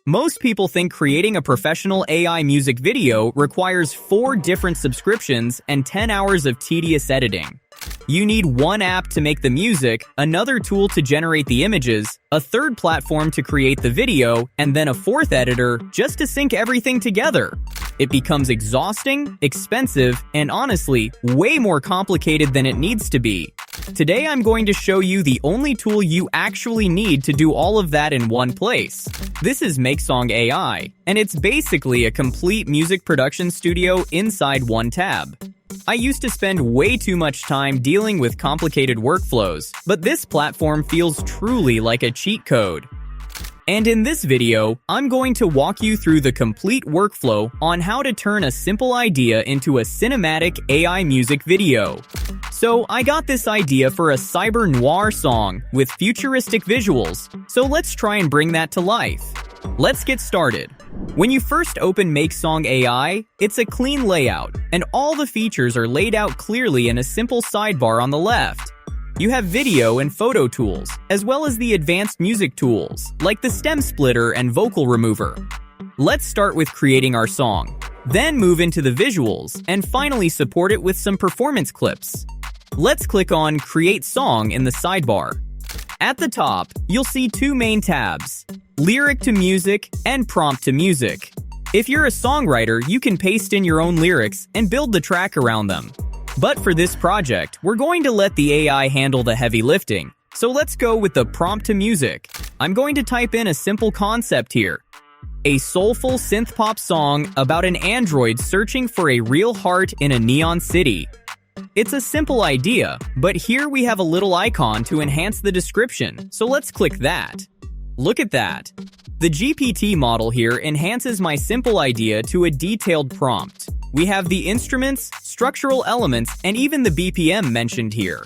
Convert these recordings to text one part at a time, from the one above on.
Most people think creating a professional AI music video requires 4 different subscriptions and 10 hours of tedious editing. You need one app to make the music, another tool to generate the images, a third platform to create the video, and then a fourth editor just to sync everything together. It becomes exhausting, expensive, and honestly, way more complicated than it needs to be. Today I'm going to show you the only tool you actually need to do all of that in one place. This is MakeSong AI, and it's basically a complete music production studio inside one tab. I used to spend way too much time dealing with complicated workflows, but this platform feels truly like a cheat code. And in this video, I'm going to walk you through the complete workflow on how to turn a simple idea into a cinematic AI music video. So I got this idea for a cyber noir song with futuristic visuals, so let's try and bring that to life. Let's get started. When you first open MakeSong AI, it's a clean layout, and all the features are laid out clearly in a simple sidebar on the left. You have video and photo tools, as well as the advanced music tools, like the stem splitter and vocal remover. Let's start with creating our song, then move into the visuals, and finally support it with some performance clips. Let's click on Create Song in the sidebar. At the top, you'll see 2 main tabs, Lyric to Music and Prompt to Music. If you're a songwriter, you can paste in your own lyrics and build the track around them. But for this project, we're going to let the AI handle the heavy lifting. So let's go with the Prompt to Music. I'm going to type in a simple concept here. A soulful synth-pop song about an android searching for a real heart in a neon city. It's a simple idea, but here we have a little icon to enhance the description, so let's click that. Look at that. The GPT model here enhances my simple idea to a detailed prompt. We have the instruments, structural elements, and even the BPM mentioned here.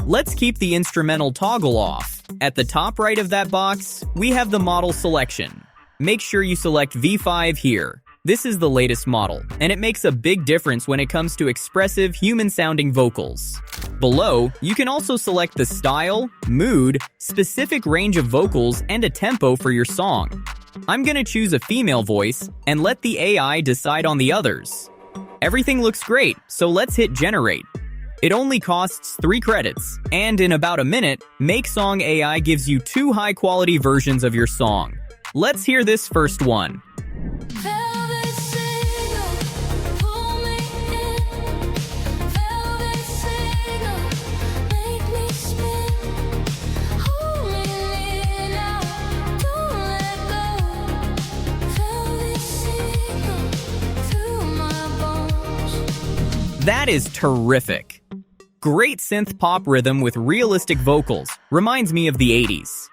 Let's keep the instrumental toggle off. At the top right of that box, we have the model selection. Make sure you select V5 here. This is the latest model, and it makes a big difference when it comes to expressive, human-sounding vocals. Below, you can also select the style, mood, specific range of vocals, and a tempo for your song. I'm gonna choose a female voice, and let the AI decide on the others. Everything looks great, so let's hit Generate. It only costs 3 credits, and in about a minute, MakeSong AI gives you 2 high-quality versions of your song. Let's hear this first one. That is terrific. Great synth pop rhythm with realistic vocals. Reminds me of the 80s.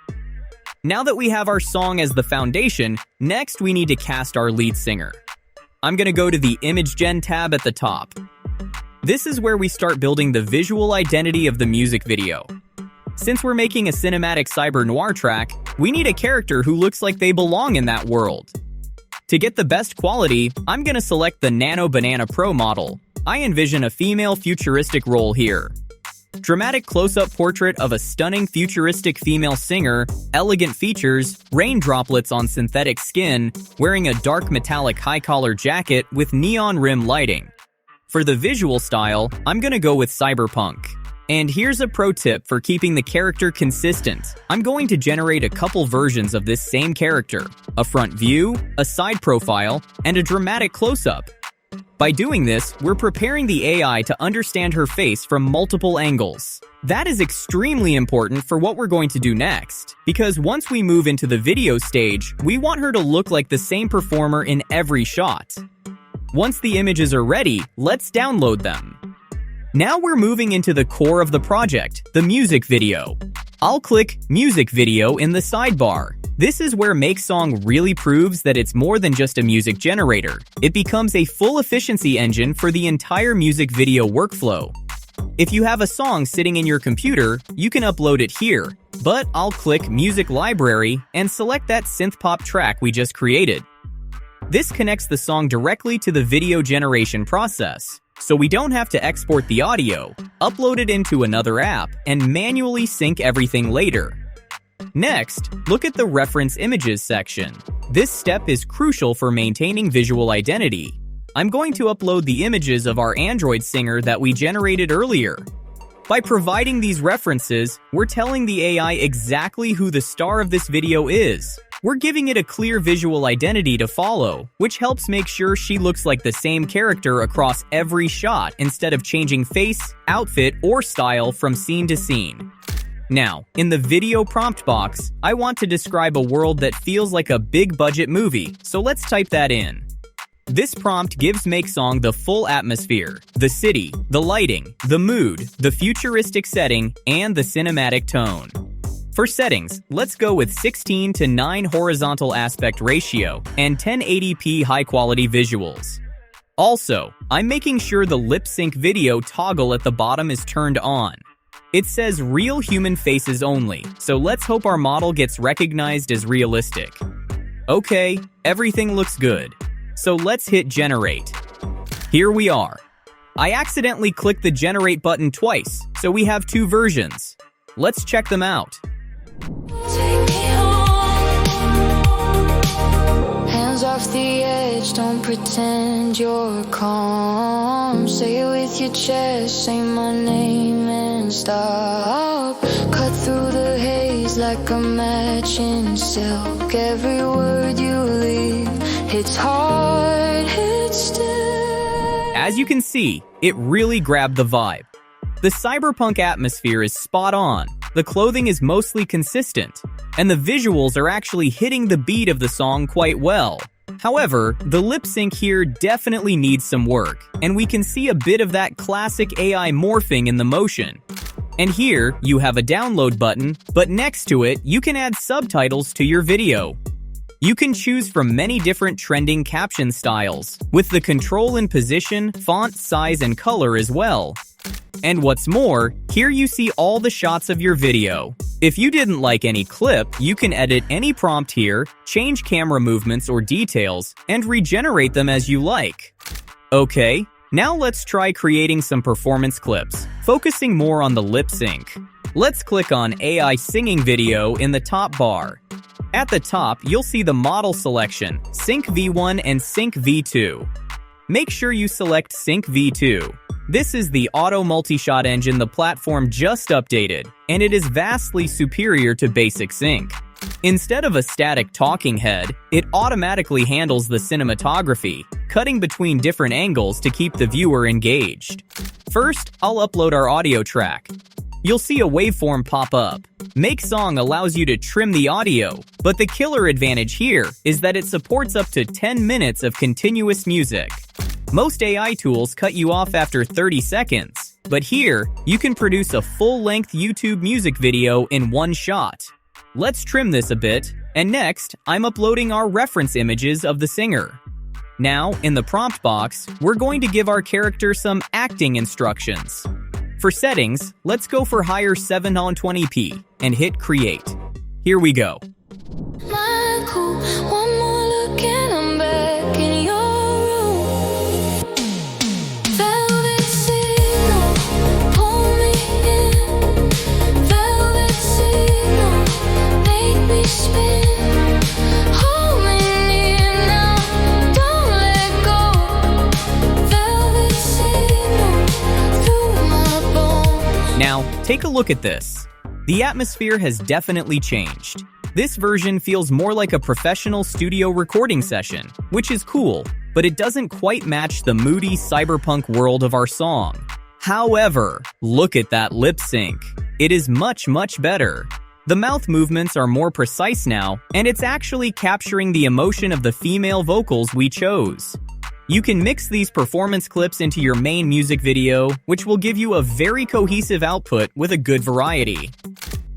Now that we have our song as the foundation, next we need to cast our lead singer. I'm gonna go to the Image Gen tab at the top. This is where we start building the visual identity of the music video. Since we're making a cinematic cyber noir track, we need a character who looks like they belong in that world. To get the best quality, I'm gonna select the Nano Banana Pro model. I envision a female futuristic role here. Dramatic close-up portrait of a stunning futuristic female singer, elegant features, rain droplets on synthetic skin, wearing a dark metallic high-collar jacket with neon rim lighting. For the visual style, I'm gonna go with cyberpunk. And here's a pro tip for keeping the character consistent. I'm going to generate a couple versions of this same character, a front view, a side profile, and a dramatic close-up. By doing this, we're preparing the AI to understand her face from multiple angles. That is extremely important for what we're going to do next, because once we move into the video stage, we want her to look like the same performer in every shot. Once the images are ready, let's download them. Now we're moving into the core of the project, the music video. I'll click Music Video in the sidebar. This is where MakeSong really proves that it's more than just a music generator. It becomes a full efficiency engine for the entire music video workflow. If you have a song sitting in your computer, you can upload it here, but I'll click Music Library and select that synth pop track we just created. This connects the song directly to the video generation process, so we don't have to export the audio, upload it into another app, and manually sync everything later. Next, look at the Reference Images section. This step is crucial for maintaining visual identity. I'm going to upload the images of our Android singer that we generated earlier. By providing these references, we're telling the AI exactly who the star of this video is. We're giving it a clear visual identity to follow, which helps make sure she looks like the same character across every shot instead of changing face, outfit, or style from scene to scene. Now, in the video prompt box, I want to describe a world that feels like a big-budget movie, so let's type that in. This prompt gives MakeSong the full atmosphere, the city, the lighting, the mood, the futuristic setting, and the cinematic tone. For settings, let's go with 16:9 horizontal aspect ratio and 1080p high-quality visuals. Also, I'm making sure the lip sync video toggle at the bottom is turned on. It says real human faces only, so let's hope our model gets recognized as realistic. Okay, everything looks good. So let's hit generate. Here we are. I accidentally clicked the generate button twice, so we have two versions. Let's check them out. Hands off the edge, don't pretend you're calm. Say it with your chest, say my name and stop. Cut through the haze like a match in silk. Every word you leave, it's hard, it's still. As you can see, it really grabbed the vibe. The cyberpunk atmosphere is spot on, the clothing is mostly consistent, and the visuals are actually hitting the beat of the song quite well. However, the lip sync here definitely needs some work, and we can see a bit of that classic AI morphing in the motion. And here, you have a download button, but next to it, you can add subtitles to your video. You can choose from many different trending caption styles, with the control and position, font size, and color as well. And what's more, here you see all the shots of your video. If you didn't like any clip, you can edit any prompt here, change camera movements or details, and regenerate them as you like. Okay, now let's try creating some performance clips, focusing more on the lip sync. Let's click on AI singing video in the top bar. At the top, you'll see the model selection, Sync V1 and Sync V2. Make sure you select Sync V2. This is the auto multi-shot engine the platform just updated, and it is vastly superior to basic sync. Instead of a static talking head, it automatically handles the cinematography, cutting between different angles to keep the viewer engaged. First, I'll upload our audio track. You'll see a waveform pop up. MakeSong allows you to trim the audio, but the killer advantage here is that it supports up to 10 minutes of continuous music. Most AI tools cut you off after 30 seconds, but here, you can produce a full-length YouTube music video in one shot. Let's trim this a bit, and next, I'm uploading our reference images of the singer. Now, in the prompt box, we're going to give our character some acting instructions. For settings, let's go for higher 720p and hit create. Here we go. Michael, one more look and I'm back in your room. Velvet signal, pull me in. Velvet signal, make me spin. Hold me near now, don't let go. Velvet signal, through my bones. Now, take a look at this. The atmosphere has definitely changed. This version feels more like a professional studio recording session, which is cool, but it doesn't quite match the moody cyberpunk world of our song. However, look at that lip sync. It is much, much better. The mouth movements are more precise now, and it's actually capturing the emotion of the female vocals we chose. You can mix these performance clips into your main music video, which will give you a very cohesive output with a good variety.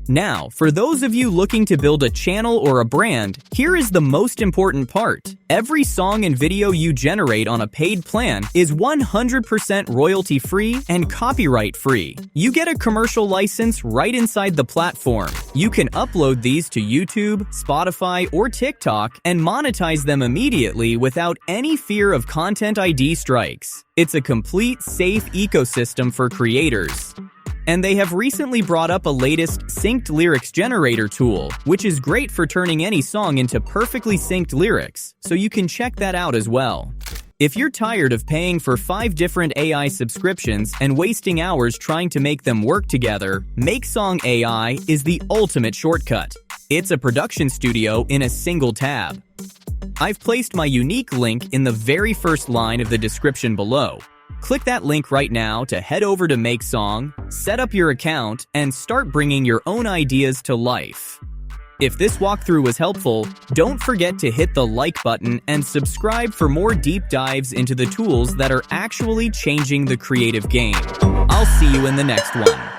Now, for those of you looking to build a channel or a brand, here is the most important part. Every song and video you generate on a paid plan is 100% royalty-free and copyright-free. You get a commercial license right inside the platform. You can upload these to YouTube, Spotify, or TikTok and monetize them immediately without any fear of content ID strikes. It's a complete, safe ecosystem for creators. And they have recently brought up a latest synced lyrics generator tool, which is great for turning any song into perfectly synced lyrics, so you can check that out as well. If you're tired of paying for 5 different AI subscriptions and wasting hours trying to make them work together, MakeSong AI is the ultimate shortcut. It's a production studio in a single tab. I've placed my unique link in the very first line of the description below. Click that link right now to head over to MakeSong, set up your account, and start bringing your own ideas to life. If this walkthrough was helpful, don't forget to hit the like button and subscribe for more deep dives into the tools that are actually changing the creative game. I'll see you in the next one.